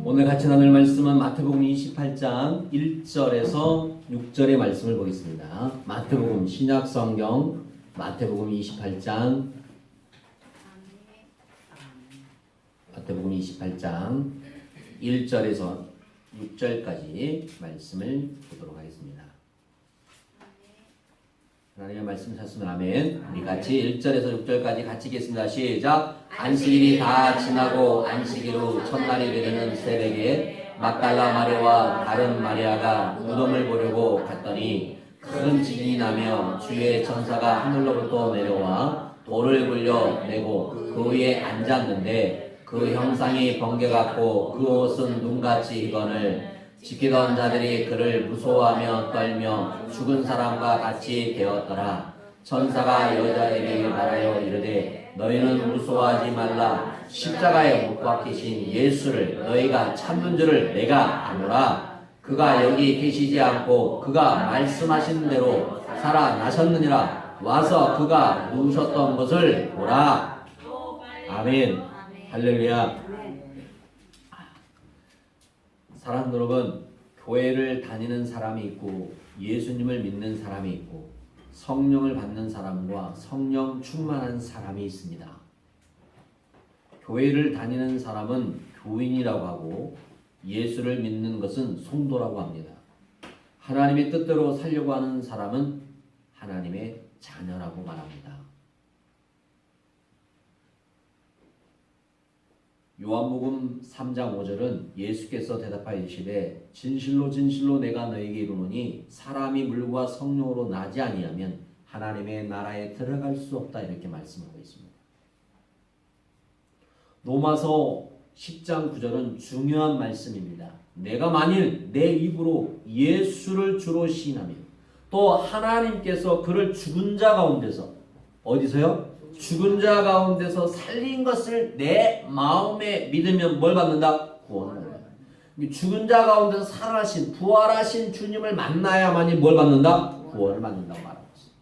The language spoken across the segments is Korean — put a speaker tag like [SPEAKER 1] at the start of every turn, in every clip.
[SPEAKER 1] 오늘 같이 나눌 말씀은 마태복음 28장 1절에서 6절의 말씀을 보겠습니다. 마태복음 신약성경 마태복음 28장 1절에서 6절까지 말씀을 보도록 하겠습니다. 하나님의 말씀 찾으면 아멘. 우리 같이 1절에서 6절까지 같이 읽겠습니다. 시작. 안식일이 다 지나고 안식일 후 첫날이 되는 새벽에 막달라 마리아와 다른 마리아가 무덤을 보려고 갔더니 큰 지진이 나며 주의 천사가 하늘로부터 내려와 돌을 굴려내고 그 위에 앉았는데 그 형상이 번개 같고 그 옷은 눈같이 익거늘 지키던 자들이 그를 무서워하며 떨며 죽은 사람과 같이 되었더라. 천사가 여자에게 말하여 이르되 너희는 무서워하지 말라. 십자가에 못 박히신 예수를 너희가 찾는 줄을 내가 아노라. 그가 여기 계시지 않고 그가 말씀하신 대로 살아나셨느니라. 와서 그가 누우셨던 것을 보라. 아멘. 할렐루야. 사랑하는 여러분, 교회를 다니는 사람이 있고 예수님을 믿는 사람이 있고 성령을 받는 사람과 성령 충만한 사람이 있습니다. 교회를 다니는 사람은 교인이라고 하고 예수를 믿는 것은 성도라고 합니다. 하나님의 뜻대로 살려고 하는 사람은 하나님의 자녀라고 말합니다. 요한복음 3장 5절은 예수께서 대답하여 이르시되 진실로 진실로 내가 너에게 이르노니 사람이 물과 성령으로 나지 아니하면 하나님의 나라에 들어갈 수 없다 이렇게 말씀하고 있습니다. 로마서 10장 9절은 중요한 말씀입니다. 내가 만일 내 입으로 예수를 주로 시인하면 또 하나님께서 그를 죽은 자 가운데서 어디서요? 죽은 자 가운데서 살린 것을 내 마음에 믿으면 뭘 받는다? 구원을 받는다. 죽은 자 가운데서 살아나신 부활하신 주님을 만나야만이 뭘 받는다? 구원을 받는다고 말하고 있습니다.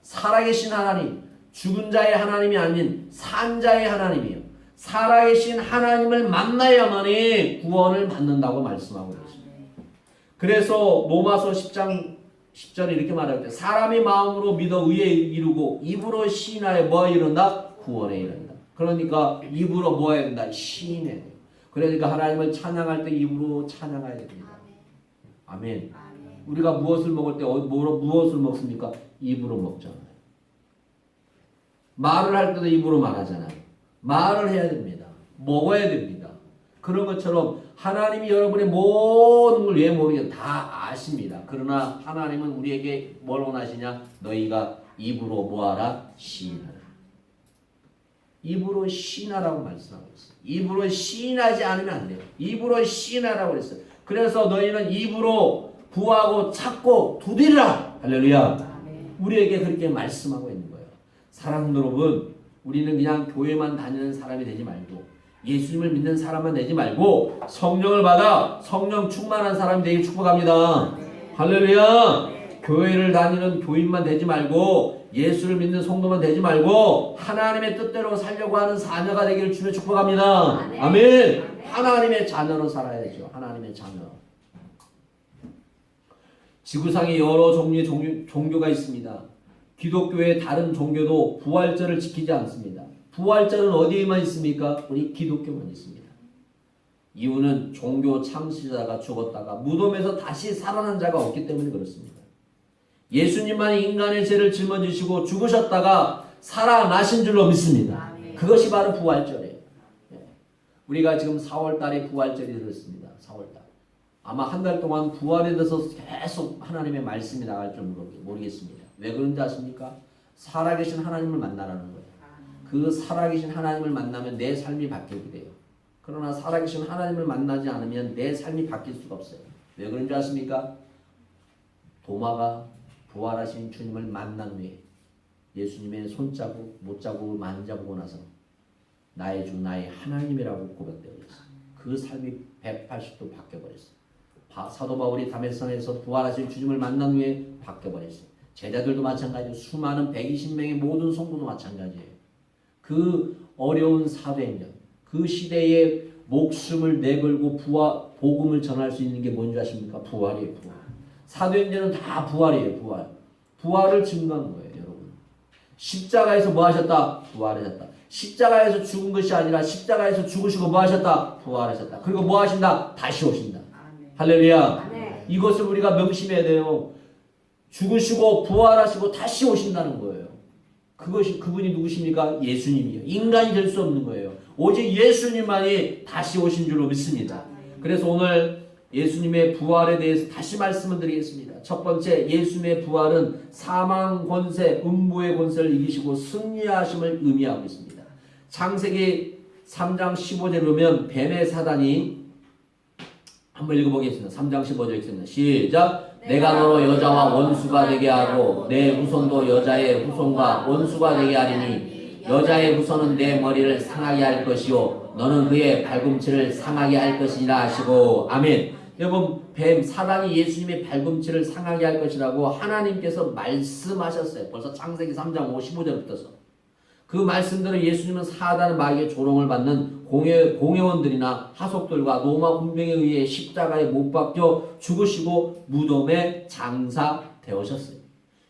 [SPEAKER 1] 살아계신 하나님, 죽은 자의 하나님이 아닌 산 자의 하나님이요. 살아계신 하나님을 만나야만이 구원을 받는다고 말씀하고 있습니다. 그래서 로마서 10장 10절에 이렇게 말하고 있죠. 사람이 마음으로 믿어 의에 이르고 입으로 시인하여 뭐 이른다? 구원에 이른다. 그러니까 입으로 뭐 해야 된다? 시인해야 돼요. 그러니까 하나님을 찬양할 때 입으로 찬양해야 됩니다. 아멘. 우리가 무엇을 먹을 때 무엇을 먹습니까? 입으로 먹잖아요. 말을 할 때도 입으로 말하잖아요. 말을 해야 됩니다. 먹어야 됩니다. 그런 것처럼 하나님이 여러분의 모든 걸 왜 모르겠다 다 아십니다. 그러나 하나님은 우리에게 뭘 원하시냐? 너희가 입으로 뭐하라? 시인하라. 입으로 시인하라고 말씀하고 있어요. 입으로 시인하지 않으면 안 돼요. 입으로 시인하라고 그랬어요. 그래서 너희는 입으로 구하고 찾고 두드리라. 할렐루야. 우리에게 그렇게 말씀하고 있는 거예요. 사랑하는 여러분, 우리는 그냥 교회만 다니는 사람이 되지 말고 예수님을 믿는 사람만 되지 말고 성령을 받아 성령 충만한 사람이 되길 축복합니다. 할렐루야. 교회를 다니는 교인만 되지 말고 예수를 믿는 성도만 되지 말고 하나님의 뜻대로 살려고 하는 자녀가 되기를 주여 축복합니다. 아멘. 하나님의 자녀로 살아야 되죠. 하나님의 자녀. 지구상에 여러 종류의 종교가 있습니다. 기독교의 다른 종교도 부활절을 지키지 않습니다. 부활절은 어디에만 있습니까? 우리 기독교만 있습니다. 이유는 종교 창시자가 죽었다가 무덤에서 다시 살아난 자가 없기 때문에 그렇습니다. 예수님만이 인간의 죄를 짊어지시고 죽으셨다가 살아나신 줄로 믿습니다. 그것이 바로 부활절이에요. 우리가 지금 4월달에 부활절이 되었습니다. 4월달. 아마 한 달 동안 부활에 대해서 계속 하나님의 말씀이 나갈 줄 모르겠습니다. 왜 그런지 아십니까? 살아계신 하나님을 만나라는 거예요. 그 살아계신 하나님을 만나면 내 삶이 바뀌게 돼요. 그러나 살아계신 하나님을 만나지 않으면 내 삶이 바뀔 수가 없어요. 왜 그런 줄 아십니까? 도마가 부활하신 주님을 만난 후에 예수님의 손자국, 못자국을 만져보고 나서 나의 주, 나의 하나님이라고 고백되어 있어요. 그 삶이 180도 바뀌어버렸어요. 사도 바울이 다메섹에서 부활하신 주님을 만난 후에 바뀌어버렸어요. 제자들도 마찬가지고 수많은 120명의 모든 성도도 마찬가지예요. 그 어려운 사도행전, 그 시대에 목숨을 내걸고 복음을 전할 수 있는 게 뭔지 아십니까? 부활이에요. 부활. 사도행전은 다 부활이에요. 부활. 부활을 증거한 거예요. 여러분. 십자가에서 뭐 하셨다? 부활하셨다. 십자가에서 죽은 것이 아니라 십자가에서 죽으시고 뭐 하셨다? 부활하셨다. 그리고 뭐 하신다? 다시 오신다. 할렐루야. 이것을 우리가 명심해야 돼요. 죽으시고 부활하시고 다시 오신다는 거예요. 그분이 누구십니까? 예수님이요. 인간이 될 수 없는 거예요. 오직 예수님만이 다시 오신 줄로 믿습니다. 그래서 오늘 예수님의 부활에 대해서 다시 말씀을 드리겠습니다. 첫 번째, 예수님의 부활은 사망 권세, 음부의 권세를 이기시고 승리하심을 의미하고 있습니다. 창세기 3장 15절에 보면 뱀의 사단이 한번 읽어보겠습니다. 3장 15절 읽습니다. 시작! 내가 너로 여자와 원수가 되게 하고 내 후손도 여자의 후손과 원수가 되게 하리니 여자의 후손은 내 머리를 상하게 할 것이요 너는 그의 발꿈치를 상하게 할 것이니라 하시고 아멘. 여러분 뱀 사단이 예수님의 발꿈치를 상하게 할 것이라고 하나님께서 말씀하셨어요. 벌써 창세기 3장 55절부터서. 그 말씀대로 예수님은 사단 마귀의 조롱을 받는 공회원들이나 하속들과 로마 군병에 의해 십자가에 못 박혀 죽으시고 무덤에 장사되셨어요.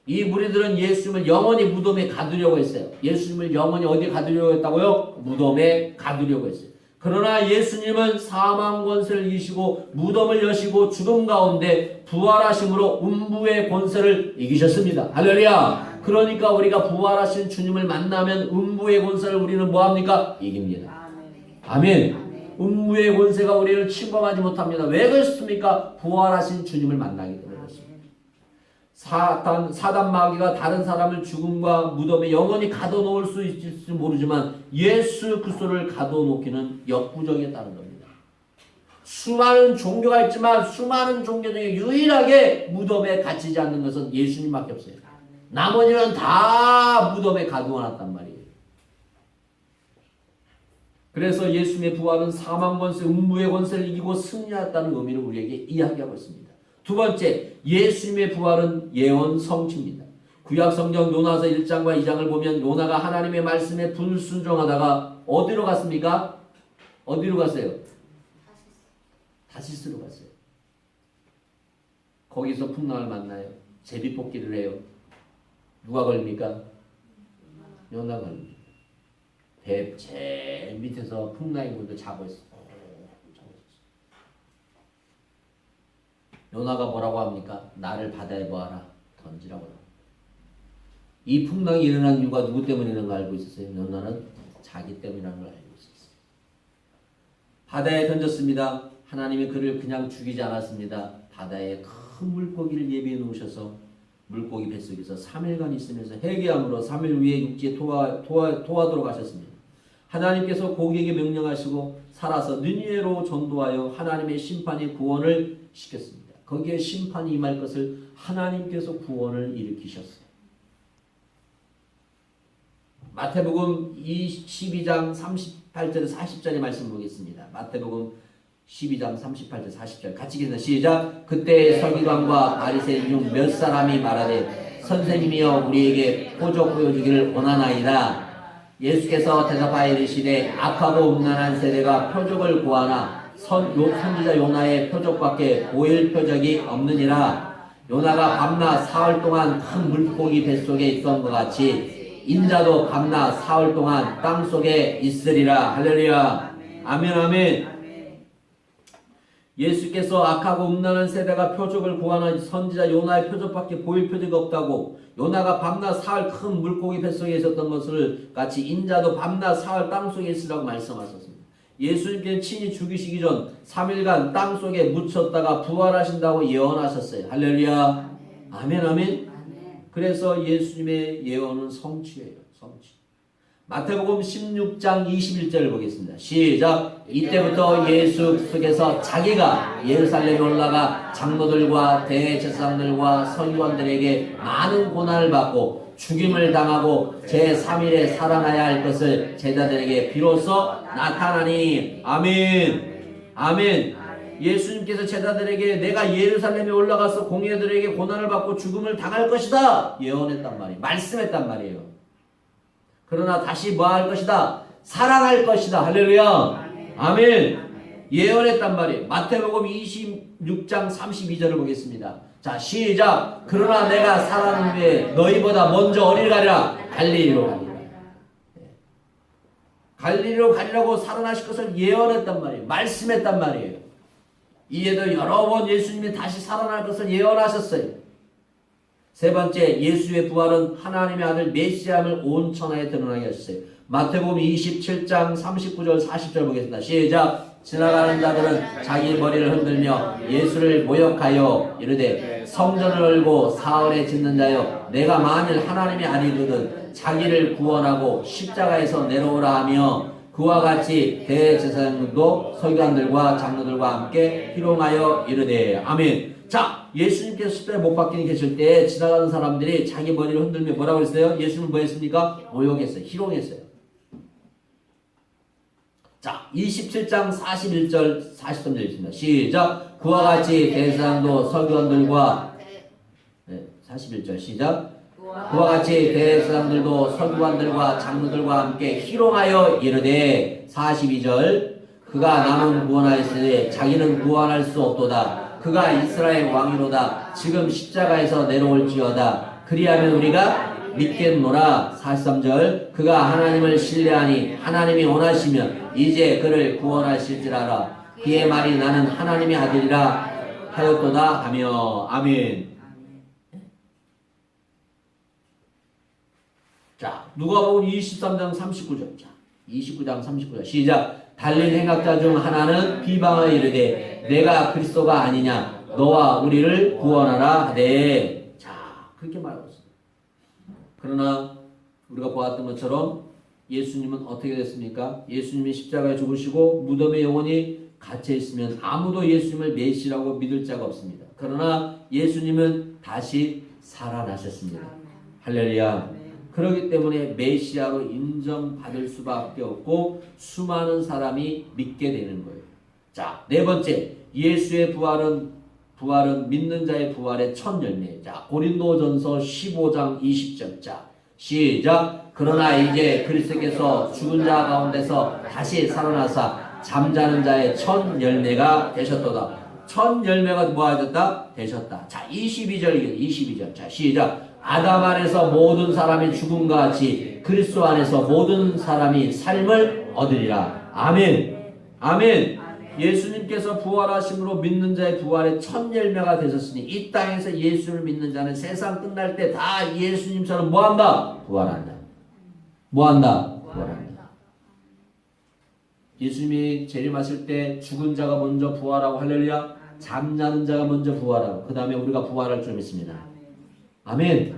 [SPEAKER 1] 이 무리들은 예수님을 영원히 무덤에 가두려고 했어요. 예수님을 영원히 어디에 가두려고 했다고요? 무덤에 가두려고 했어요. 그러나 예수님은 사망 권세를 이기시고 무덤을 여시고 죽음 가운데 부활하심으로 음부의 권세를 이기셨습니다. 할렐루야. 그러니까 우리가 부활하신 주님을 만나면 음부의 권세를 우리는 뭐합니까? 이깁니다. 아멘. 음부의 권세가 우리를 침범하지 못합니다. 왜 그렇습니까? 부활하신 주님을 만나기 때문에 그렇습니다. 사단 마귀가 다른 사람을 죽음과 무덤에 영원히 가둬놓을 수 있을지 모르지만 예수 그리스도를 가둬놓기는 역부족이었다는 겁니다. 수많은 종교가 있지만 수많은 종교 중에 유일하게 무덤에 갇히지 않는 것은 예수님밖에 없어요. 나머지는 다 무덤에 가두어놨단 말이에요. 그래서 예수님의 부활은 사망 권세, 음부의 권세를 이기고 승리했다는 의미를 우리에게 이야기하고 있습니다. 두 번째, 예수님의 부활은 예언 성취입니다. 구약 성경 요나서 1장과 2장을 보면 요나가 하나님의 말씀에 불순종하다가 어디로 갔습니까? 어디로 갔어요? 다시스로 갔어요. 거기서 풍랑을 만나요. 제비뽑기를 해요. 누가 걸립니까? 요나가 걸립니다. 배 제일 밑에서 풍랑이 먼저 자고 있어요. 요나가 뭐라고 합니까? 나를 바다에 뭐하라? 던지라고 합니다. 이 풍랑이 일어난 이유가 누구 때문에 일어난 걸 알고 있었어요? 요나는 자기 때문이라는 걸 알고 있었어요. 바다에 던졌습니다. 하나님이 그를 그냥 죽이지 않았습니다. 바다에 큰 물고기를 예비해 놓으셔서 물고기 뱃속에서 3일간 있으면서 회개함으로 3일 후에 육지에 토하도록 하셨습니다. 하나님께서 고기에게 명령하시고 살아서 느니웨로 전도하여 하나님의 심판이 구원을 시켰습니다. 거기에 심판이 임할 것을 하나님께서 구원을 일으키셨어요. 마태복음 12장 38절 40절의 말씀 보겠습니다. 마태복음 12장 38절 40절 같이 읽겠습니다. 시작. 그때 서기관과 바리새인 중 몇 사람이 말하되 선생님이여 우리에게 표적 보여주기를 원하나이다. 예수께서 대답하여 이르시되 악하고 음란한 세대가 표적을 구하나 선지자 요나의 표적밖에 보일 표적이 없느니라. 요나가 밤낮 사흘 동안 큰 물고기 뱃속에 있던 것 같이 인자도 밤낮 사흘 동안 땅속에 있으리라. 할렐루야. 아멘 아멘. 예수께서 악하고 음란한 세대가 표적을 구하나 선지자 요나의 표적밖에 보일 표적이 없다고 요나가 밤낮 사흘 큰 물고기 뱃속에 있었던 것을 같이 인자도 밤낮 사흘 땅속에 있으라고 말씀하셨습니다. 예수님께는 친히 죽이시기 전 3일간 땅속에 묻혔다가 부활하신다고 예언하셨어요. 할렐루야. 아멘 아멘. 그래서 예수님의 예언은 성취예요. 성취. 마태복음 16장 21절을 보겠습니다. 시작. 이때부터 예수께서 자기가 예루살렘에 올라가 장로들과 대제사장들과 서기관들에게 많은 고난을 받고 죽임을 당하고 제3일에 살아나야 할 것을 제자들에게 비로소 나타나니. 아멘. 아멘. 예수님께서 제자들에게 내가 예루살렘에 올라가서 공회들에게 고난을 받고 죽음을 당할 것이다 예언했단 말이에요. 말씀했단 말이에요. 그러나 다시 뭐 할 것이다? 살아날 것이다. 할렐루야. 아멘. 예언했단 말이에요. 마태복음 26장 32절을 보겠습니다. 자, 시작. 그러나 내가 살아난 후에 너희보다 먼저 어디를 가리라? 갈릴리로 가리라. 갈릴리로 가리라고 살아나실 것을 예언했단 말이에요. 말씀했단 말이에요. 이에도 여러 번 예수님이 다시 살아날 것을 예언하셨어요. 세 번째, 예수의 부활은 하나님의 아들 메시아임을 온 천하에 드러나게 하셨어요. 마태복음 27장 39절 40절 보겠습니다. 시작. 지나가는 자들은 자기 머리를 흔들며 예수를 모욕하여 이르되 성전을 열고 사흘에 짓는 자여 내가 만일 하나님의 아들이거든 자기를 구원하고 십자가에서 내려오라 하며 그와 같이 대제사장들도 서기관들과 장로들과 함께 희롱하여 이르되 아멘. 자, 예수님께서 십자가에 못 박혀 계실 때 지나가는 사람들이 자기 머리를 흔들며 뭐라고 했어요? 예수는 뭐 했습니까? 모욕했어요. 희롱했어요. 자, 27장 41절 40절 있습니다. 시작. 그와 같이 대제사장도 서기관들과 41절 시작. 그와 같이 대제사장들도 서기관들과 장로들과 함께 희롱하여 이르되 42절 그가 남은 구원하였으되 자기는 구원할 수 없도다. 그가 이스라엘 왕이로다. 지금 십자가에서 내려올지어다. 그리하면 우리가 믿겠노라. 43절 그가 하나님을 신뢰하니 하나님이 원하시면 이제 그를 구원하실지라라. 그의 말이 나는 하나님의 아들이라 하였도다 하며 아멘. 자, 누가복음 23장 39절. 자, 29장 39절 시작. 달린 행악자 중 하나는 비방하여 이르되 내가 그리스도가 아니냐 너와 우리를 구원하라 하되. 자, 그렇게 말하고 있습니다. 그러나 우리가 보았던 것처럼 예수님은 어떻게 됐습니까? 예수님이 십자가에 죽으시고 무덤에 영원히 갇혀 있으면 아무도 예수님을 메시라고 믿을 자가 없습니다. 그러나 예수님은 다시 살아나셨습니다. 할렐루야. 그렇기 때문에 메시아로 인정받을 수밖에 없고 수많은 사람이 믿게 되는 거예요. 자, 네 번째, 예수의 부활은 믿는 자의 부활의 첫 열매. 자, 고린도전서 15장 20절. 자, 시작. 그러나 이제 그리스도께서 죽은 자 가운데서 다시 살아나사 잠자는 자의 첫 열매가 되셨도다. 첫 열매가 뭐하셨다? 되셨다. 자, 22절. 자, 시작. 아담 안에서 모든 사람이 죽음과 같이 그리스도 안에서 모든 사람이 삶을 얻으리라. 아멘. 아멘. 예수님께서 부활하심으로 믿는 자의 부활의 첫 열매가 되셨으니 이 땅에서 예수를 믿는 자는 세상 끝날 때 다 예수님처럼 뭐한다? 부활한다. 뭐한다? 부활한다. 예수님이 재림하실 때 죽은 자가 먼저 부활하고 할렐루야. 잠자는 자가 먼저 부활하고 그 다음에 우리가 부활할 줄 믿습니다. 아멘.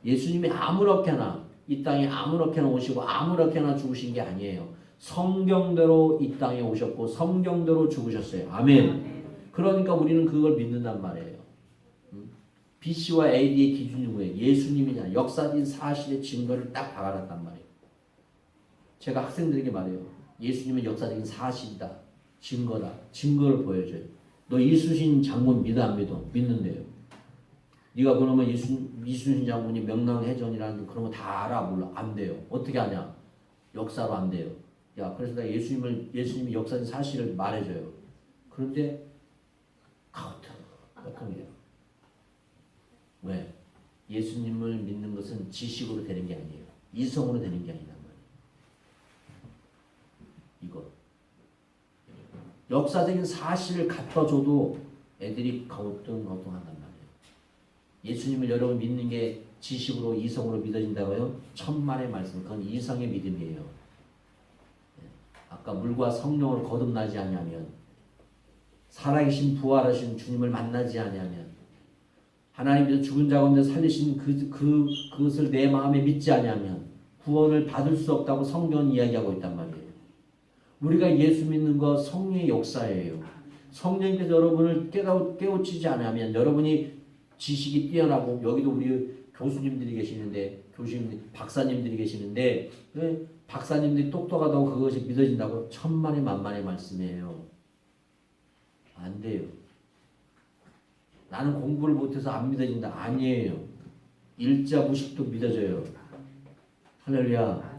[SPEAKER 1] 예수님이 아무렇게나 이 땅에 아무렇게나 오시고 아무렇게나 죽으신 게 아니에요. 성경대로 이 땅에 오셨고 성경대로 죽으셨어요. 아멘. 그러니까 우리는 그걸 믿는단 말이에요. BC와 AD의 기준이 뭐예요? 예수님이냐 역사적인 사실의 증거를 딱 박아놨단 말이에요. 제가 학생들에게 말해요. 예수님은 역사적인 사실이다. 증거다. 증거를 보여줘요. 너 이순신 장군 믿어 안 믿어? 믿는데요. 네가 그러면 이순신 장군이 명랑해전이라는 그런 거 다 알아? 몰라? 안 돼요. 어떻게 하냐? 역사로 안 돼요. 야, 그래서 내가 예수님이 역사적인 사실을 말해줘요. 그런데 카우트 어떤 게요? 왜? 예수님을 믿는 것은 지식으로 되는 게 아니에요. 이성으로 되는 게 아니란 말이에요. 이거 역사적인 사실을 갖다 줘도 애들이 가우뚱가우뚱 한단 말이에요. 예수님을 여러분 믿는 게 지식으로 이성으로 믿어진다고요? 천만의 말씀. 그건 이성의 믿음이에요. 아까 물과 성령으로 거듭나지 않으면 살아계신 부활하신 주님을 만나지 않으면 하나님께서 죽은 자 가운데 살리신 그것을 내 마음에 믿지 않으면 구원을 받을 수 없다고 성경은 이야기하고 있단 말이에요. 우리가 예수 믿는 거 성령의 역사예요. 성령께서 여러분을 깨우치지 않으면 여러분이 지식이 뛰어나고 여기도 우리 교수님들이 계시는데 박사님들이 계시는데 박사님들이 똑똑하다고 그것이 믿어진다고 천만의 만만의 말씀이에요. 안 돼요. 나는 공부를 못해서 안 믿어진다. 아니에요. 일자 무식도 믿어져요. 할렐루야.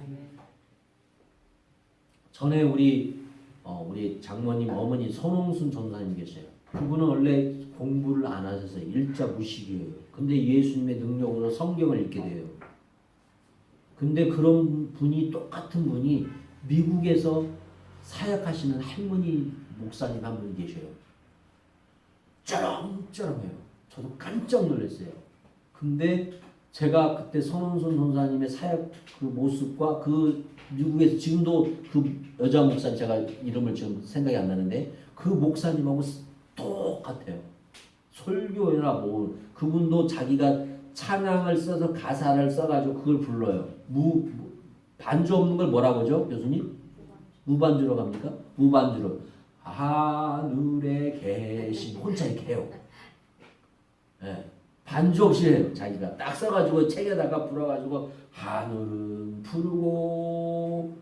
[SPEAKER 1] 전에 우리 우리 장모님 어머니 손홍순 전사님 계세요. 그분은 원래 공부를 안 하셨어요. 일자 무식이에요. 근데 예수님의 능력으로 성경을 읽게 돼요. 근데 그런 분이 똑같은 분이 미국에서 사역하시는 할머니 목사님 한 분이 계셔요. 쩌렁쩌렁해요. 저도 깜짝 놀랐어요. 근데 제가 그때 손홍순 전사님의 사역 그 모습과 그 미국에서 지금도 그 여자 목사님 제가 이름을 지금 생각이 안 나는데 그 목사님하고 똑같아요. 설교나 뭐 그분도 자기가 찬양을 써서 가사를 써가지고 그걸 불러요. 반주 없는 걸 뭐라고 하죠, 교수님? 무반주로 갑니까? 무반주로 하늘에 계신 혼자 이렇게 해요. 네. 반주 없이 해요. 자기가 딱 써가지고 책에다가 불어가지고 하늘은 푸르고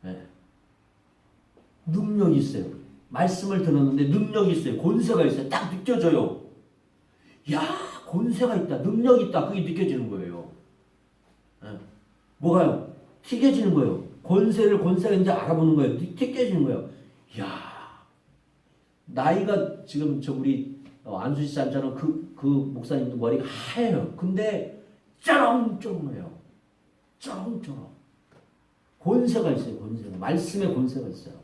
[SPEAKER 1] 네. 능력이 있어요. 말씀을 들었는데 능력이 있어요. 권세가 있어요. 딱 느껴져요. 야, 권세가 있다. 능력이 있다. 그게 느껴지는 거예요. 네. 뭐가요? 튀겨지는 거예요. 권세가 이제 알아보는 거예요. 튀겨지는 거예요. 야, 나이가 지금 우리 안수지 쌤처럼 그 목사님도 머리가 하얘요. 근데 쩌렁쩌렁해요. 쩌렁쩌렁. 권세가 있어요. 권세가. 말씀에 권세가 있어요.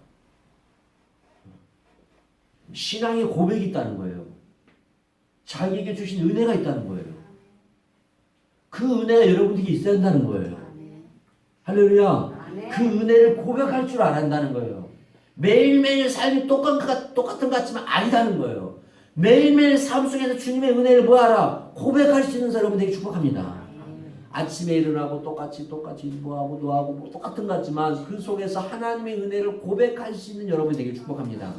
[SPEAKER 1] 신앙의 고백이 있다는 거예요. 자기에게 주신 은혜가 있다는 거예요. 그 은혜가 여러분에게 있어야 한다는 거예요. 할렐루야. 그 은혜를 고백할 줄 알아야 거예요. 매일매일 삶이 똑같은 것 같지만 아니다는 거예요. 매일매일 삶 속에서 주님의 은혜를 뭐하라? 고백할 수 있는 사람 여러분에게 축복합니다. 아침에 일어나고 똑같이 뭐하고 노하고 뭐 똑같은 것 같지만 그 속에서 하나님의 은혜를 고백할 수 있는 여러분에게 축복합니다.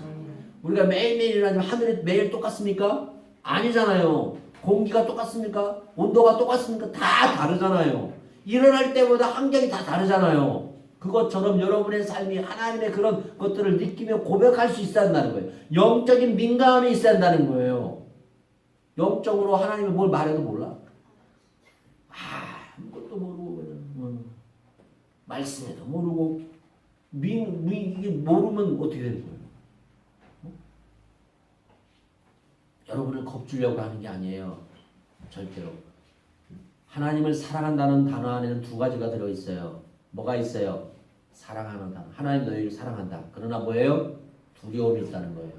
[SPEAKER 1] 우리가 매일매일 일어나지만 하늘이 매일 똑같습니까? 아니잖아요. 공기가 똑같습니까? 온도가 똑같습니까? 다 다르잖아요. 일어날 때마다 환경이 다 다르잖아요. 그것처럼 여러분의 삶이 하나님의 그런 것들을 느끼며 고백할 수 있어야 한다는 거예요. 영적인 민감함이 있어야 한다는 거예요. 영적으로 하나님이 뭘 말해도 몰라. 아무것도 모르고 그냥 말씀에도 모르고 이게 모르면 어떻게 되는 거예요? 여러분을 겁주려고 하는 게 아니에요. 절대로. 하나님을 사랑한다는 단어 안에는 두 가지가 들어있어요. 뭐가 있어요? 사랑하는 단어. 하나님 너희를 사랑한다. 그러나 뭐예요? 두려움이 있다는 거예요.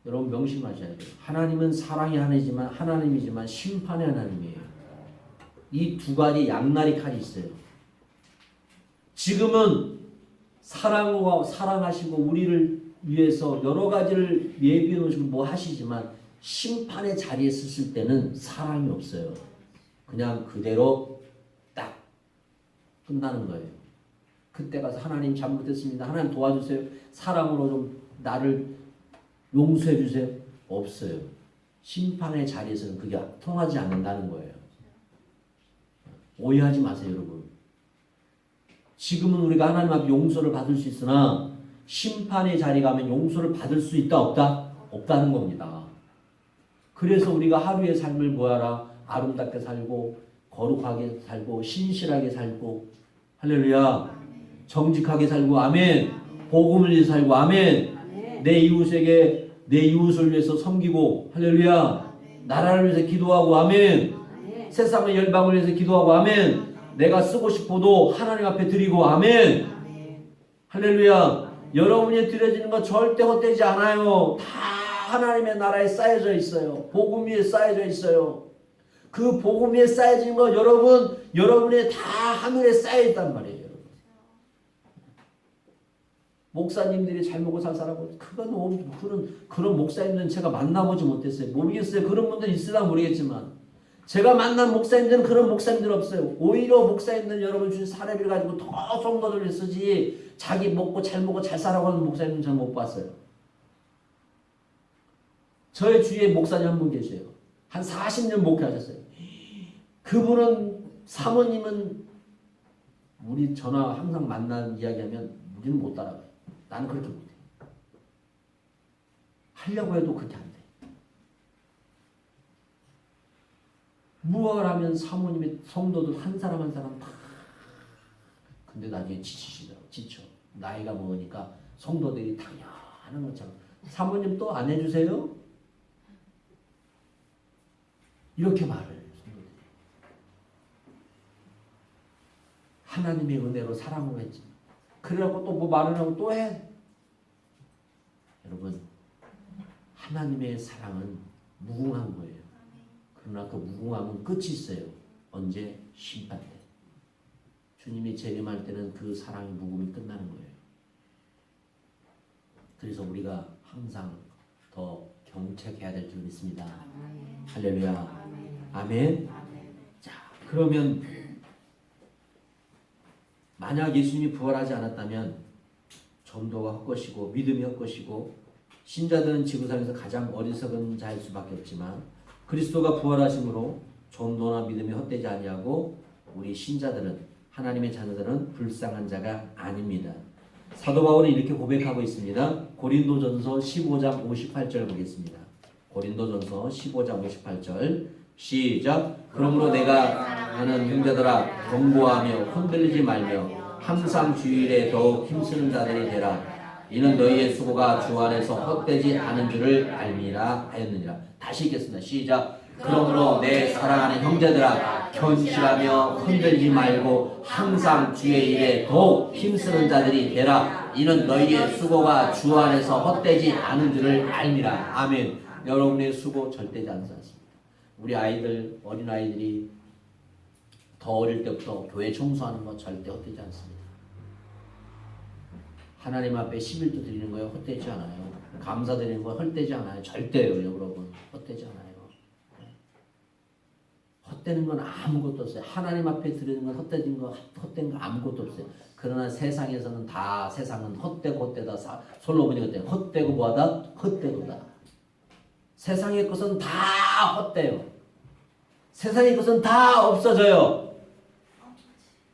[SPEAKER 1] 여러분 명심하셔야 돼요. 하나님은 사랑의 하나님이지만 심판의 하나님이에요. 이 두 가지 양날의 칼이 있어요. 지금은 사랑하시고 우리를 위해서 여러 가지를 예비해 놓으시고 뭐 하시지만 심판의 자리에 섰을 때는 사랑이 없어요. 그냥 그대로 딱 끝나는 거예요. 그때 가서 하나님 잘못했습니다. 하나님 도와주세요. 사랑으로 좀 나를 용서해 주세요. 없어요. 심판의 자리에서는 그게 통하지 않는다는 거예요. 오해하지 마세요, 여러분. 지금은 우리가 하나님 앞에 용서를 받을 수 있으나 심판의 자리 가면 용서를 받을 수 있다 없다? 없다는 겁니다. 그래서 우리가 하루의 삶을 뭐하라? 아름답게 살고 거룩하게 살고 신실하게 살고 할렐루야 정직하게 살고 아멘 복음을 위해 살고 아멘 내 이웃을 위해서 섬기고 할렐루야 나라를 위해서 기도하고 아멘 세상의 열방을 위해서 기도하고 아멘 내가 쓰고 싶어도 하나님 앞에 드리고 아멘 할렐루야 여러분이 드려지는 거 절대 헛되지 않아요. 다 하나님의 나라에 쌓여져 있어요. 복음 위에 쌓여져 있어요. 그 복음 위에 쌓여진 거 여러분의 다 하늘에 쌓여있단 말이에요. 여러분. 목사님들이 잘 먹고 살 사람은 그런 목사님들은 제가 만나보지 못했어요. 모르겠어요. 그런 분들 있으나 모르겠지만 제가 만난 목사님들은 그런 목사님들 없어요. 오히려 목사님들은 여러분 주신 사례비를 가지고 더 성도들을 쓰지 자기 먹고 잘 살아고 하는 목사님은 저는 못 봤어요. 저의 주위에 목사님 한 분 계세요. 한 40년 목회하셨어요. 그분은 사모님은 우리 전화 항상 만난 이야기하면 우리는 못 따라가요. 나는 그렇게 못해. 하려고 해도 그렇게 안 돼. 무엇을 하면 사모님의 성도들 한 사람 다 근데 나중에 지치시더라고. 지쳐. 나이가 먹으니까 성도들이 당연한 것처럼 사모님 또 안 해주세요? 이렇게 말을 해요. 성도들이. 하나님의 은혜로 사랑을 했지. 그래갖고 또 뭐 말을 하고 또 해. 여러분, 하나님의 사랑은 무궁한 거예요. 그러나 그 무궁함은 끝이 있어요. 언제? 심판 때. 주님이 재림할 때는 그 사랑의 무궁이 끝나는 거예요. 그래서 우리가 항상 더 경책해야 될 줄 믿습니다. 할렐루야. 아멘. 자, 그러면 만약 예수님이 부활하지 않았다면 전도가 헛것이고 믿음이 헛것이고 신자들은 지구상에서 가장 어리석은 자일 수밖에 없지만 그리스도가 부활하심으로 전도나 믿음이 헛되지 아니하고 우리 신자들은 하나님의 자녀들은 불쌍한 자가 아닙니다. 사도 바울은 이렇게 고백하고 있습니다. 고린도전서 15장 58절 보겠습니다. 고린도전서 15장 58절 시작. 그러므로 내가 하는 형제들아 경고하며 흔들리지 말며 항상 주일에 더욱 힘쓰는 자들이 되라. 이는 너희의 수고가 주 안에서 헛되지 않은 줄을 알미라 하였느니라. 다시 읽겠습니다. 시작. 그러므로 내 사랑하는 형제들아 견실하며 흔들지 말고 항상 주의 일에 더욱 힘쓰는 자들이 되라. 이는 너희의 수고가 주 안에서 헛되지 않은 줄을 알미라. 아멘. 여러분의 수고 절대 되지 않습니다. 우리 아이들, 어린아이들이 더 어릴 때부터 교회 청소하는 거 절대 헛되지 않습니다. 하나님 앞에 11조 드리는 거에 헛되지 않아요. 감사 드리는 거 헛되지 않아요. 절대요, 여러분. 헛되지 않아요. 헛되는 건 아무것도 없어요. 하나님 앞에 드리는 건 헛된 거 아무것도 없어요. 그러나 세상에서는 다 세상은 헛되고 헛되다. 솔로몬이 그때 헛되고 뭐하다? 헛되고다. 세상의 것은 다 헛돼요. 세상의 것은 다 없어져요.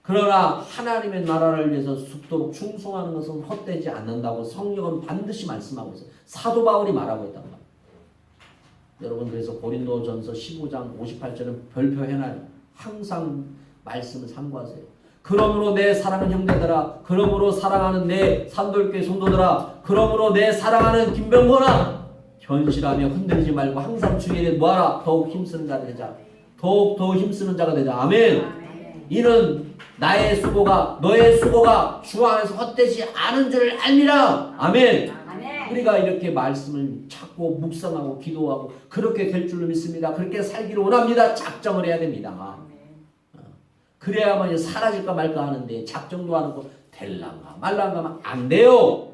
[SPEAKER 1] 그러나 하나님의 나라를 위해서 죽도록 충성하는 것은 헛되지 않는다고 성경은 반드시 말씀하고 있어요. 사도 바울이 말하고 있단 말이에요. 여러분 그래서 고린도전서 15장 58절은 별표 해놔요. 항상 말씀을 참고하세요. 그러므로 내 사랑하는 형제들아, 그러므로 사랑하는 내 산돌교회 성도들아, 그러므로 내 사랑하는 김병건아, 견실하며 흔들리지 말고 항상 주의 일에 뭐하라? 더욱 힘쓰는 자가 되자. 더욱 힘쓰는 자가 되자. 아멘. 이는 나의 수고가 너의 수고가 주 안에서 헛되지 않은 줄 알미라. 아멘. 우리가 이렇게 말씀을 찾고 묵상하고 기도하고 그렇게 될 줄로 믿습니다. 그렇게 살기를 원합니다. 작정을 해야 됩니다. 그래야만 사라질까 말까 하는데 작정도 안 하고 될랑가 말랑가 하면 안 돼요.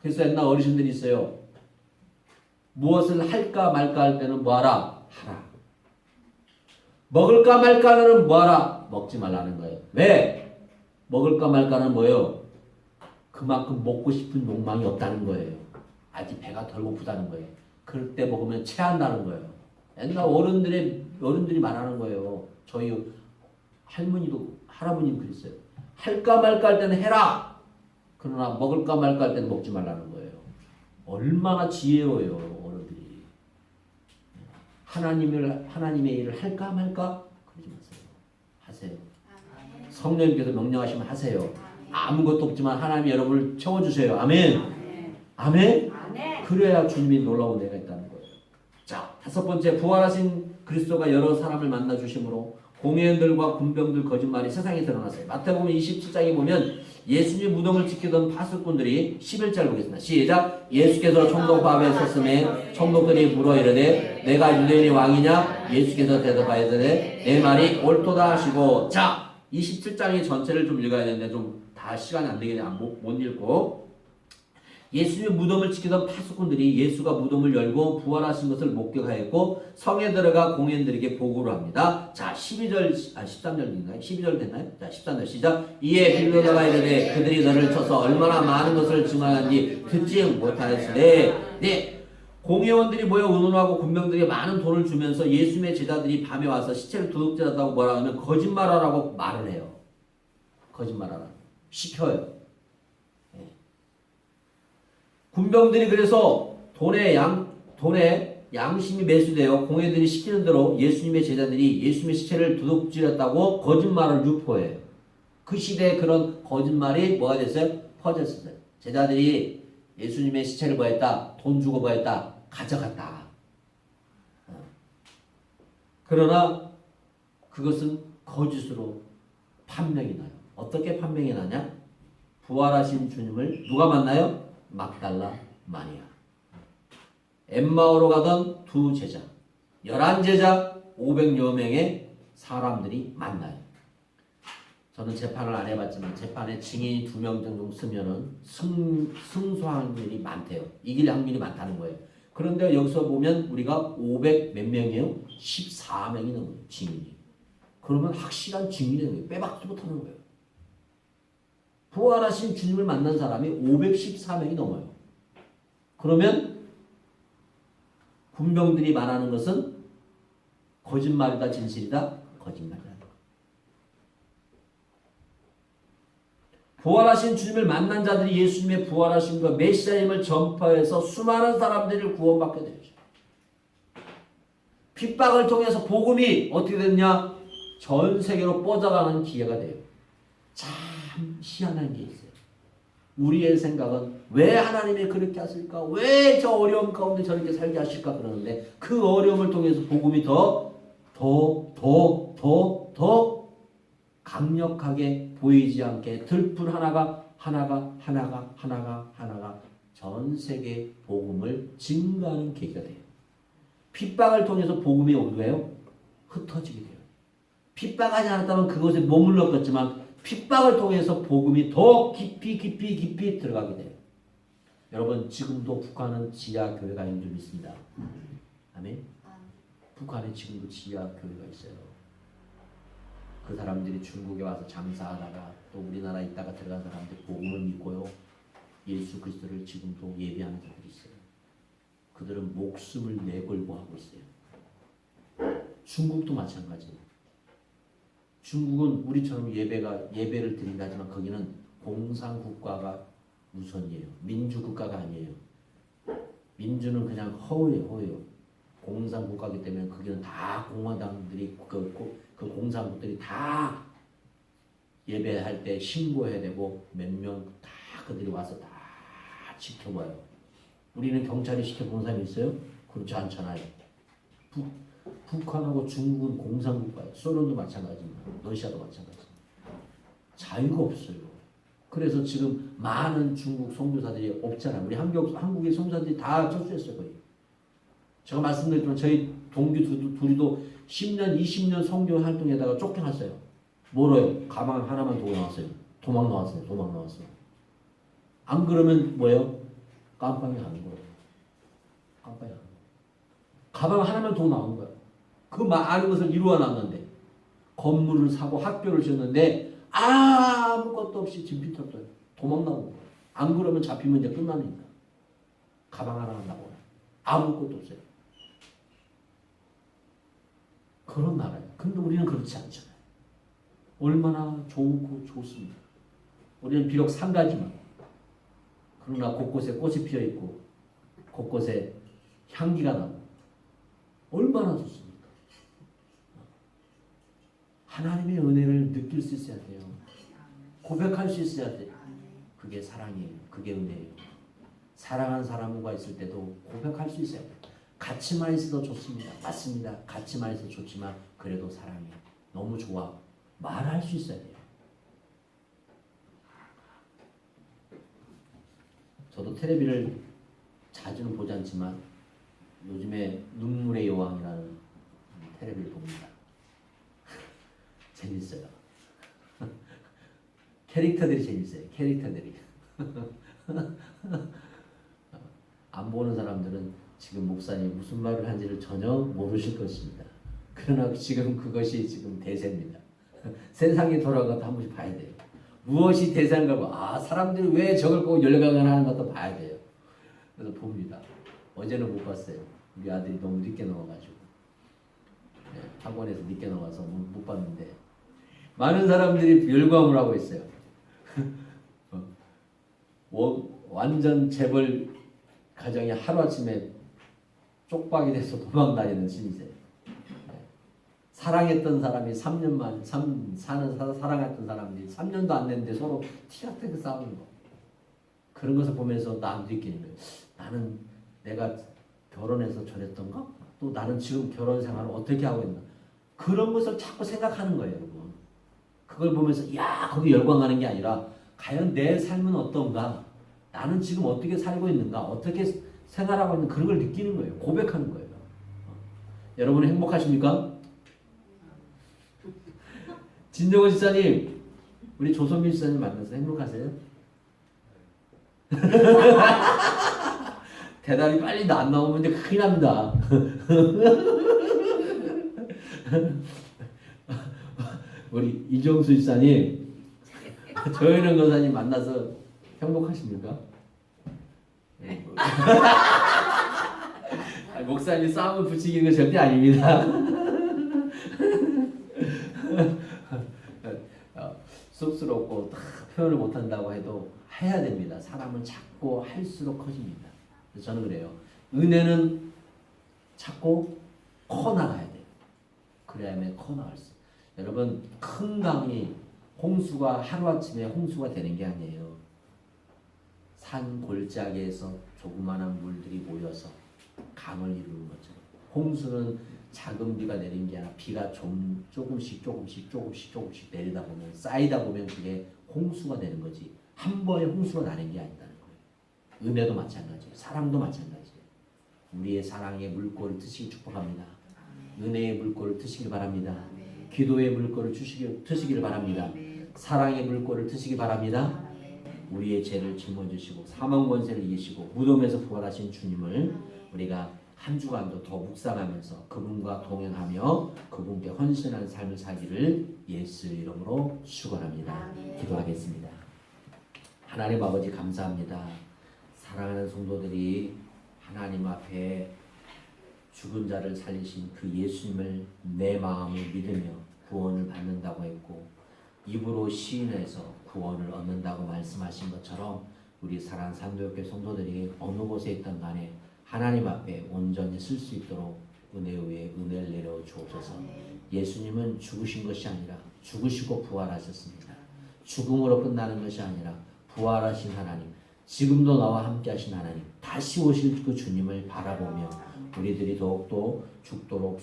[SPEAKER 1] 그래서 옛날 어르신들이 있어요. 무엇을 할까 말까 할 때는 뭐하라? 하라. 먹을까 말까 하는 뭐하라? 먹지 말라는 거예요. 왜? 먹을까 말까는 뭐예요? 그만큼 먹고 싶은 욕망이 없다는 거예요. 아직 배가 덜 고프다는 거예요. 그럴 때 먹으면 체한다는 거예요. 옛날 어른들이 말하는 거예요. 저희 할머니도 할아버님 그랬어요. 할까 말까 할 때는 해라. 그러나 먹을까 말까 할 때는 먹지 말라는 거예요. 얼마나 지혜로워요, 어른들이. 하나님의 일을 할까 말까? 그러지 마세요. 하세요. 성령님께서 명령하시면 하세요. 아무것도 없지만 하나님이 여러분을 채워주세요. 아멘. 아멘. 그래야 주님이 놀라운 은혜가 있다는 거예요. 자, 다섯 번째, 부활하신 그리스도가 여러 사람을 만나 주심으로 공회원들과 군병들 거짓말이 세상에 드러났어요. 마태복음 27장에 보면 예수님 무덤을 지키던 파수꾼들이 11절 보겠습니다. 시작. 예수께서 총독밥에 섰음에 총독들이 물어 이르되 내가 유대인의 왕이냐? 예수께서 대답하여되 내 말이 옳도다 하시고. 자, 27장의 전체를 좀 읽어야 되는데 좀 다 시간이 안 되게 못 읽고, 예수님의 무덤을 지키던 파수꾼들이 예수가 무덤을 열고 부활하신 것을 목격하였고 성에 들어가 공회원들에게 보고를 합니다. 자, 13절인가요? 12절 됐나요? 자, 13절 시작. 이에 빌라도가 이르되 그들이 너를 쳐서 얼마나 많은 것을 증언하는지 듣지 못하였으되. 네, 공회원들이 모여 의논하고 군병들에게 많은 돈을 주면서 예수님의 제자들이 밤에 와서 시체를 도둑질하다고 뭐라 하면 거짓말하라고 말을 해요. 거짓말하라. 시켜요. 네. 군병들이 그래서 돈에 양심이 매수되어 공회들이 시키는 대로 예수님의 제자들이 예수님의 시체를 도둑질했다고 거짓말을 유포해요. 그 시대에 그런 거짓말이 뭐가 됐어요? 퍼졌어요. 제자들이 예수님의 시체를 뭐했다? 돈 주고 뭐했다? 가져갔다. 그러나 그것은 거짓으로 판명이 나요. 어떻게 판명이 나냐? 부활하신 주님을 누가 만나요? 막달라 마리아. 엠마오로 가던 두 제자, 11제자, 500여 명의 사람들이 만나요. 저는 재판을 안 해봤지만 재판에 증인이 2명 정도 쓰면은 승소할 일이 많대요. 이길 확률이 많다는 거예요. 그런데 여기서 보면 우리가 500 몇 명이에요? 14명이 넘어요. 증인이. 그러면 확실한 증인이 거예요. 빼박지 못하는 거예요. 부활하신 주님을 만난 사람이 514명이 넘어요. 그러면 군병들이 말하는 것은 거짓말이다, 진실이다? 거짓말이다. 부활하신 주님을 만난 자들이 예수님의 부활하심과 메시아임을 전파해서 수많은 사람들을 구원받게 되죠. 핍박을 통해서 복음이 어떻게 됐냐? 전 세계로 뻗어가는 기회가 돼요. 참 희한한 게 있어요. 우리의 생각은 왜 하나님이 그렇게 하실까? 왜 저 어려움 가운데 저렇게 살게 하실까? 그러는데 그 어려움을 통해서 복음이 더 강력하게 보이지 않게 들풀 하나가 전 세계 복음을 증가하는 계기가 돼요. 핍박을 통해서 복음이 어디에요? 흩어지게 돼요. 핍박하지 않았다면 그것에 머물렀겠지만 핍박을 통해서 복음이 더 깊이 들어가게 돼요. 여러분 지금도 북한은 지하 교회가 있는 줄 믿습니다. 아멘. 북한에 지금도 지하 교회가 있어요. 그 사람들이 중국에 와서 장사하다가 또 우리나라에 있다가 들어간 사람들 복음을 믿고요. 예수 그리스도를 지금도 예배하는 자들이 있어요. 그들은 목숨을 내걸고 하고 있어요. 중국도 마찬가지예요. 중국은 우리처럼 예배를 드린다 하지만 거기는 공산국가가 우선이에요. 민주국가가 아니에요. 민주는 그냥 허우예요. 공산국가이기 때문에 거기는 다 공화당들이 그 공산국들이 다 예배할 때 신고해야 되고 몇 명 다 그들이 와서 다 지켜봐요. 우리는 경찰이 지켜보는 사람이 있어요? 그렇지 않잖아요. 북한하고 중국은 공산국가예요. 소련도 마찬가지입니다. 러시아도 마찬가지입니다. 자유가 없어요. 그래서 지금 많은 중국 선교사들이 없잖아요. 우리 한국의 선교사들이 다 철수했어요. 거의. 제가 말씀드렸지만 저희 동기 둘이도 10년, 20년 선교 활동에다가 쫓겨났어요. 뭐로요? 가방 하나만 두고 나왔어요. 도망 나왔어요. 안 그러면 뭐예요? 깜빵에 가는 거예요. 가방 하나만 두고 나온 거예요. 그 많은 것을 이루어 놨는데 건물을 사고 학교를 지었는데 아무것도 없이 진피터어요. 도망 나온 거예요. 안 그러면 잡히면 이제 끝나니까. 가방 하나 나고 아무것도 없어요. 그런 나라예요. 근데 우리는 그렇지 않잖아요. 얼마나 좋고 좋습니다. 우리는 비록 상가지만 그러나 곳곳에 꽃이 피어 있고 곳곳에 향기가 나고 얼마나 좋습니까? 하나님의 은혜를 느낄 수 있어야 돼요. 고백할 수 있어야 돼요. 그게 사랑이에요. 그게 은혜예요. 사랑하는 사람과 있을 때도 고백할 수 있어야 돼요. 같이만 있어도 좋습니다. 맞습니다. 같이만 있어도 좋지만 그래도 사랑해요. 너무 좋아. 말할 수 있어야 돼요. 저도 텔레비를 자주는 보지 않지만 요즘에 눈물의 여왕이라는 텔레비를 봅니다. 재밌어요. 캐릭터들이 재밌어요. 캐릭터들이. 안 보는 사람들은 지금 목사님이 무슨 말을 한지를 전혀 모르실 것입니다. 그러나 지금 그것이 지금 대세입니다. 세상이 돌아가도 한 번씩 봐야 돼요. 무엇이 대세인가 사람들이 왜 저걸 보고 열광을 하는 것도 봐야 돼요. 그래서 봅니다. 어제는 못 봤어요. 우리 아들이 너무 늦게 나와가지고 학원에서 늦게 나와서 못 봤는데 많은 사람들이 열광을 하고 있어요. 완전 재벌 가정이 하루아침에 쪽박이 돼서 도망다니는 신이세요. 사랑했던 사람이 3년 만에 사랑했던 사람들이 3년도 안 됐는데 서로 티가 트게 싸우는 거. 그런 것을 보면서 나도 느끼는 거예요. 나는 내가 결혼해서 저랬던가? 또 나는 지금 결혼 생활을 어떻게 하고 있나? 그런 것을 자꾸 생각하는 거예요, 여러분. 그걸 보면서 야 거기 열광하는 게 아니라 과연 내 삶은 어떤가? 나는 지금 어떻게 살고 있는가? 어떻게 생활하고 있는 그런 걸 느끼는 거예요. 고백하는 거예요. 여러분 행복하십니까? 진정원 지사님, 우리 조선민 지사님 만나서 행복하세요? 대답이 빨리 안 나오면 이제 큰일 납니다. 우리 이정수 지사님, 조현영 권사님 만나서 행복하십니까? 목사님 싸움을 부추기는 건 절대 아닙니다. 쑥스럽고 다 표현을 못한다고 해도 해야 됩니다. 사람은 찾고 할수록 커집니다. 저는 그래요. 은혜는 찾고 커나가야 돼요. 그래야만 커나갈 수. 여러분 큰 강이 홍수가 하루아침에 홍수가 되는 게 아니에요. 산 골짜기에서 조그마한 물들이 모여서 강을 이루는 것처럼 홍수는 작은 비가 내린 게 아니라 비가 조금씩 내리다 보면 쌓이다 보면 그게 홍수가 되는 거지 한 번에 홍수가 나는 게 아니다는 거예요. 은혜도 마찬가지예요. 사랑도 마찬가지예요. 우리의 사랑의 물꼬를 트시기 축복합니다. 은혜의 물꼬를 트시길 바랍니다. 기도의 물꼬를 트시기를 바랍니다. 사랑의 물꼬를 트시기 바랍니다. 우리의 죄를 짊어지시고 사망 권세를 이기시고 무덤에서 부활하신 주님을 우리가 한 주간도 더 묵상하면서 그분과 동행하며 그분께 헌신한 삶을 살기를 예수 이름으로 축원합니다. 기도하겠습니다. 하나님 아버지 감사합니다. 사랑하는 성도들이 하나님 앞에 죽은 자를 살리신 그 예수님을 내 마음을 믿으며 구원을 받는다고 했고 입으로 시인해서 구원을 얻는다고 말씀하신 것처럼 우리 사랑하는 산도교회 성도들이 어느 곳에 있든 간에 하나님 앞에 온전히 쓸 수 있도록 은혜 위에 은혜를 내려 주옵소서. 예수님은 죽으신 것이 아니라 죽으시고 부활하셨습니다. 죽음으로 끝나는 것이 아니라 부활하신 하나님, 지금도 나와 함께 하신 하나님, 다시 오실 그 주님을 바라보며 우리들이 더욱더 죽도록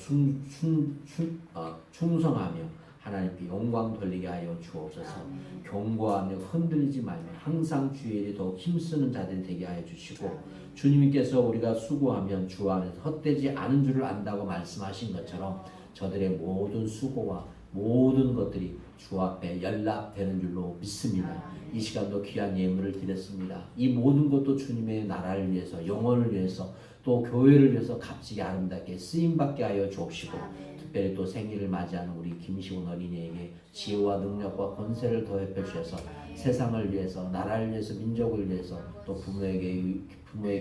[SPEAKER 1] 충성하며 하나님께 영광 돌리게 하여 주옵소서. 경고하며 흔들리지 말며 항상 주의 일에 더욱 힘쓰는 자들이 되게 하여 주시고 주님께서 우리가 수고하면 주 안에서 헛되지 않은 줄을 안다고 말씀하신 것처럼 저들의 모든 수고와 모든 것들이 주 앞에 연락되는 줄로 믿습니다. 이 시간도 귀한 예물을 드렸습니다. 이 모든 것도 주님의 나라를 위해서 영혼을 위해서 또 교회를 위해서 값지게 아름답게 쓰임받게 하여 주옵시고 특별히 또 생일을 맞이하는 우리 김시훈 어린이에게 지혜와 능력과 권세를 더해 주셔서 세상을 위해서 나라를 위해서 민족을 위해서 또 부모의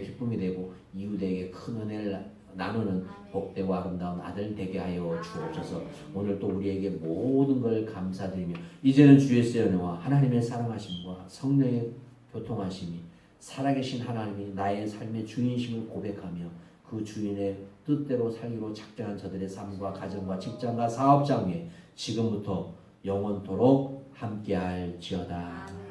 [SPEAKER 1] 기쁨이 되고 이웃에게 큰 은혜를 나누는 복되고 아름다운 아들 되게 하여 주옵소서. 오늘 또 우리에게 모든 걸 감사드리며 이제는 주 예수의 은혜와 하나님의 사랑하심과 성령의 교통하심이 살아계신 하나님이 나의 삶의 주인심을 고백하며 그 주인의 뜻대로 살기로 작정한 저들의 삶과 가정과 직장과 사업장 위에 지금부터 영원토록 함께할지어다.